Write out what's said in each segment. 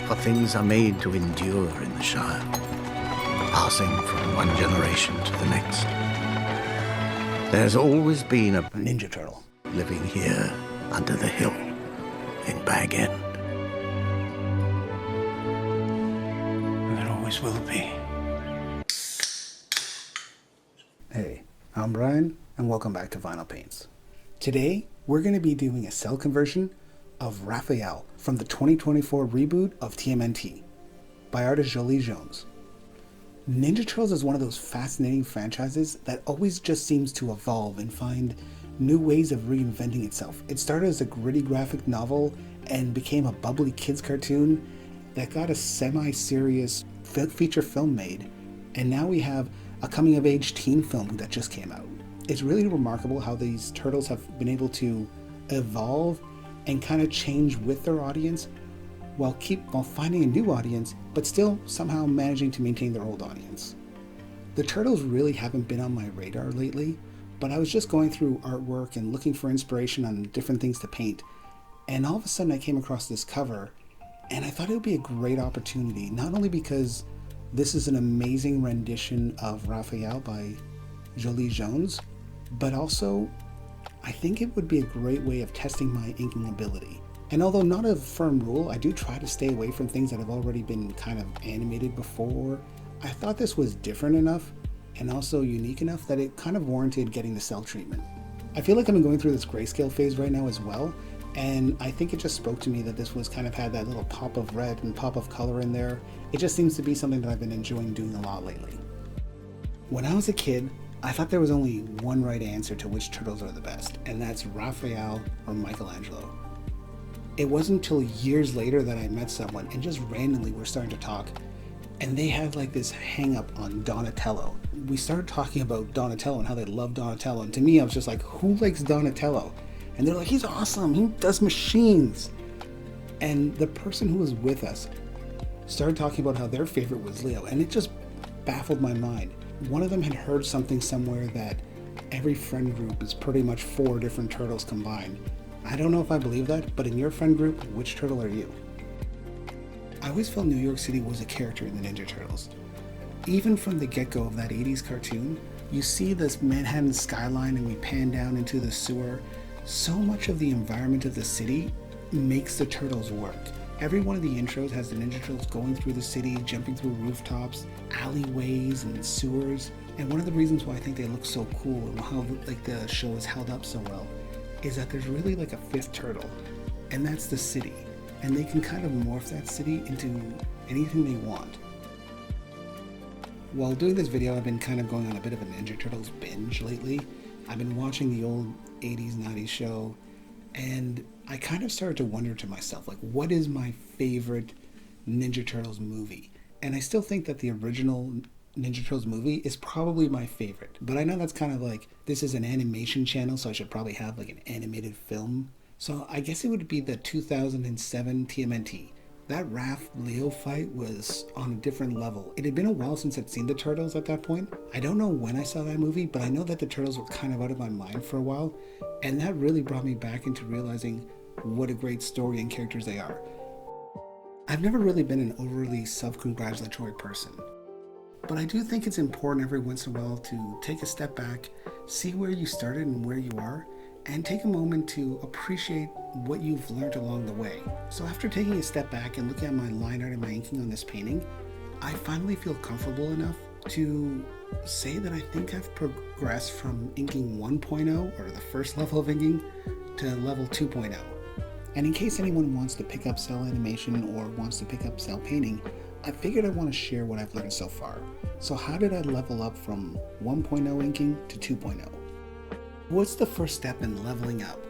for things are made to endure in the Shire, passing from one generation to the next. There's always been a Ninja Turtle living here under the hill in Bag End. And there always will be. Hey, I'm Brian, and welcome back to Vinyl Paints. Today, we're going to be doing a CEL conversion of Raphael from the 2024 reboot of TMNT by artist Joelle Jones. Ninja Turtles is one of those fascinating franchises that always just seems to evolve and find new ways of reinventing itself. It started as a gritty graphic novel and became a bubbly kids cartoon that got a semi-serious feature film made, and now we have a coming-of-age teen film that just came out. It's really remarkable how these turtles have been able to evolve and kind of change with their audience while finding a new audience, but still somehow managing to maintain their old audience. The turtles really haven't been on my radar lately, but I was just going through artwork and looking for inspiration on different things to paint, and all of a sudden I came across this cover, and I thought it would be a great opportunity, not only because this is an amazing rendition of Raphael by Joelle Jones, but also I think it would be a great way of testing my inking ability. And although not a firm rule, I do try to stay away from things that have already been kind of animated before. I thought this was different enough and also unique enough that it kind of warranted getting the CEL treatment. I feel like I've been going through this grayscale phase right now as well, and I think it just spoke to me that this was kind of had that little pop of red and pop of color in there. It just seems to be something that I've been enjoying doing a lot lately. When I was a kid, I thought there was only one right answer to which turtles are the best, and that's Raphael or Michelangelo. It wasn't until years later that I met someone and just randomly we're starting to talk, and they had like this hang up on Donatello. We started talking about Donatello and how they love Donatello, and to me I was just like, who likes Donatello? And they're like, he's awesome, he does machines. And the person who was with us started talking about how their favorite was Leo, and it just baffled my mind. One of them had heard something somewhere that every friend group is pretty much 4 different turtles combined. I don't know if I believe that, but in your friend group, which turtle are you? I always felt New York City was a character in the Ninja Turtles. Even from the get-go of that 80s cartoon, you see this Manhattan skyline and we pan down into the sewer. So much of the environment of the city makes the turtles work. Every one of the intros has the Ninja Turtles going through the city, jumping through rooftops, alleyways, and sewers. And one of the reasons why I think they look so cool and how like the show is held up so well is that there's really like a 5th turtle, and that's the city. And they can kind of morph that city into anything they want. While doing this video, I've been kind of going on a bit of a Ninja Turtles binge lately. I've been watching the old 80s, 90s show, and I kind of started to wonder to myself, like, what is my favorite Ninja Turtles movie? And I still think that the original Ninja Turtles movie is probably my favorite. But I know that's kind of like, this is an animation channel, so I should probably have like an animated film. So I guess it would be the 2007 TMNT. That Raph-Leo fight was on a different level. It had been a while since I'd seen the Turtles at that point. I don't know when I saw that movie, but I know that the Turtles were kind of out of my mind for a while. And that really brought me back into realizing what a great story and characters they are. I've never really been an overly self-congratulatory person, but I do think it's important every once in a while to take a step back, see where you started and where you are, and take a moment to appreciate what you've learned along the way. So after taking a step back and looking at my line art and my inking on this painting, I finally feel comfortable enough to say that I think I've progressed from inking 1.0, or the first level of inking, to level 2.0. And in case anyone wants to pick up CEL animation or wants to pick up CEL painting, I figured I want to share what I've learned so far. So how did I level up from 1.0 inking to 2.0? What's the first step in leveling up?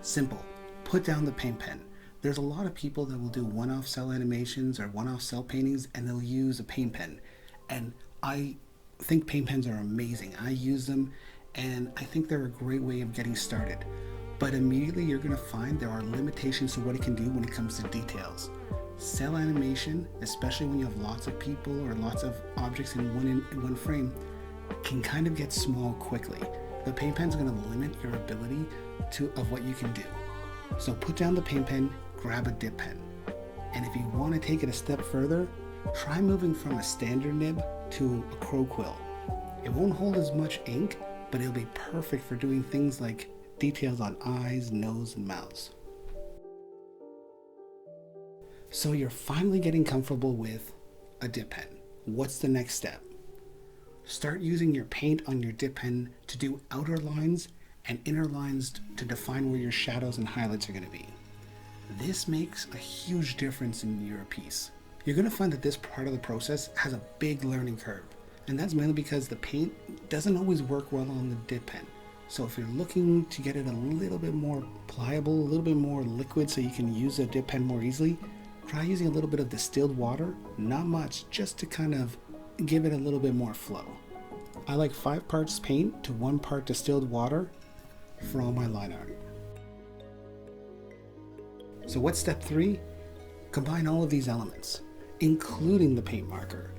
Simple. Put down the paint pen. There's a lot of people that will do one-off CEL animations or one-off CEL paintings, and they'll use a paint pen. And I think paint pens are amazing. I use them, and I think they're a great way of getting started. But immediately you're going to find there are limitations to what it can do when it comes to details. CEL animation, especially when you have lots of people or lots of objects in one frame, can kind of get small quickly. The paint pen is going to limit your ability of what you can do. So put down the paint pen, grab a dip pen. And if you want to take it a step further, try moving from a standard nib to a crow quill. It won't hold as much ink, but it'll be perfect for doing things like details on eyes, nose, and mouths. So you're finally getting comfortable with a dip pen. What's the next step? Start using your paint on your dip pen to do outer lines and inner lines to define where your shadows and highlights are going to be. This makes a huge difference in your piece. You're going to find that this part of the process has a big learning curve, and that's mainly because the paint doesn't always work well on the dip pen. So if you're looking to get it a little bit more pliable, a little bit more liquid so you can use a dip pen more easily, try using a little bit of distilled water, not much, just to kind of give it a little bit more flow. I like 5 parts paint to 1 part distilled water for all my line art. So what's step 3? Combine all of these elements, including the paint marker.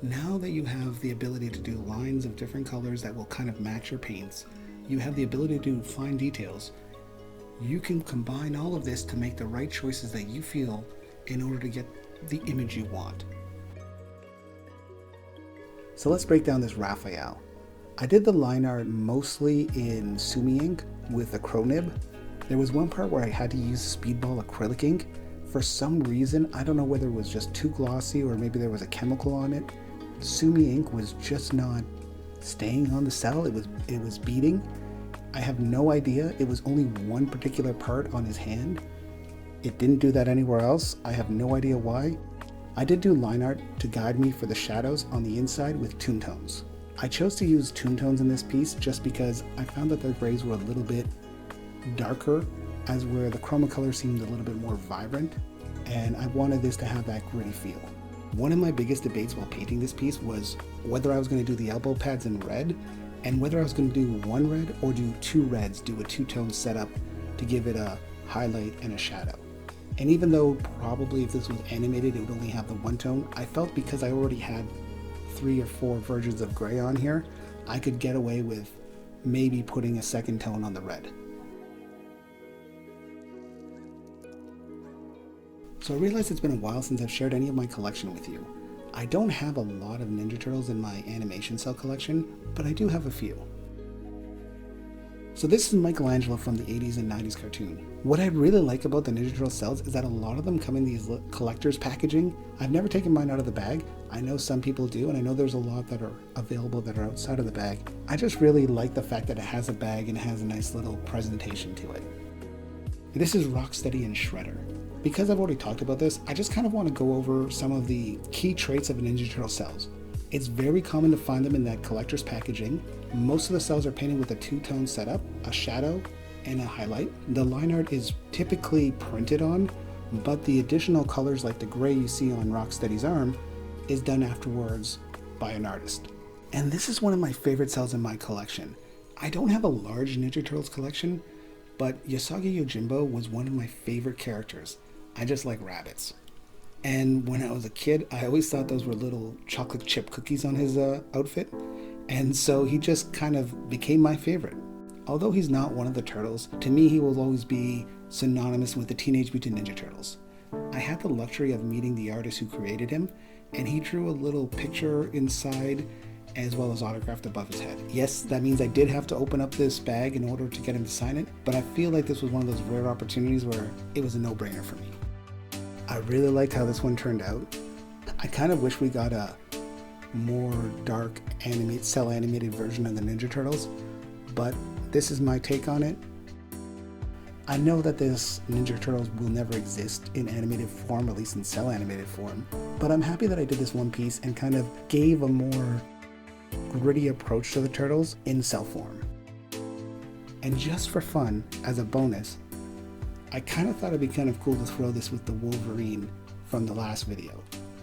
Now that you have the ability to do lines of different colors that will kind of match your paints, you have the ability to do fine details. You can combine all of this to make the right choices that you feel in order to get the image you want. So let's break down this Raphael. I did the line art mostly in Sumi ink with a crow nib. There was one part where I had to use speedball acrylic ink. For some reason, I don't know whether it was just too glossy or maybe there was a chemical on it. Sumi ink was just not staying on the cell. It was beading. I have no idea. It was only one particular part on his hand. It didn't do that anywhere else. I have no idea why. I did do line art to guide me for the shadows on the inside with toon tones. I chose to use toon tones in this piece just because I found that the grays were a little bit darker, as where the chroma color seemed a little bit more vibrant, and I wanted this to have that gritty feel. One of my biggest debates while painting this piece was whether I was going to do the elbow pads in red and whether I was going to do 1 red or do 2 reds, do a 2-tone setup to give it a highlight and a shadow. And even though probably if this was animated it would only have the 1 tone, I felt because I already had 3 or 4 versions of gray on here, I could get away with maybe putting a 2nd tone on the red. So I realized it's been a while since I've shared any of my collection with you. I don't have a lot of Ninja Turtles in my animation cell collection, but I do have a few. So this is Michelangelo from the 80s and 90s cartoon. What I really like about the Ninja Turtle cells is that a lot of them come in these collector's packaging. I've never taken mine out of the bag. I know some people do, and I know there's a lot that are available that are outside of the bag. I just really like the fact that it has a bag and it has a nice little presentation to it. This is Rocksteady and Shredder. Because I've already talked about this, I just kind of want to go over some of the key traits of Ninja Turtle cells. It's very common to find them in that collector's packaging. Most of the cells are painted with a 2-tone setup, a shadow, and a highlight. The line art is typically printed on, but the additional colors like the gray you see on Rocksteady's arm is done afterwards by an artist. And this is one of my favorite cells in my collection. I don't have a large Ninja Turtles collection, but Usagi Yojimbo was one of my favorite characters. I just like rabbits. And when I was a kid, I always thought those were little chocolate chip cookies on his outfit. And so he just kind of became my favorite. Although he's not one of the turtles, to me he will always be synonymous with the Teenage Mutant Ninja Turtles. I had the luxury of meeting the artist who created him, and he drew a little picture inside as well as autographed above his head. Yes, that means I did have to open up this bag in order to get him to sign it, but I feel like this was one of those rare opportunities where it was a no-brainer for me. I really liked how this one turned out. I kind of wish we got a more dark cell animated version of the Ninja Turtles, but this is my take on it. I know that this Ninja Turtles will never exist in animated form, at least in cell animated form, but I'm happy that I did this one piece and kind of gave a more gritty approach to the Turtles in cell form. And just for fun, as a bonus, I kind of thought it'd be kind of cool to throw this with the Wolverine from the last video.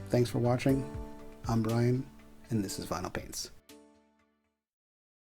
Thanks for watching. I'm Brian, and this is Vinyl Paints.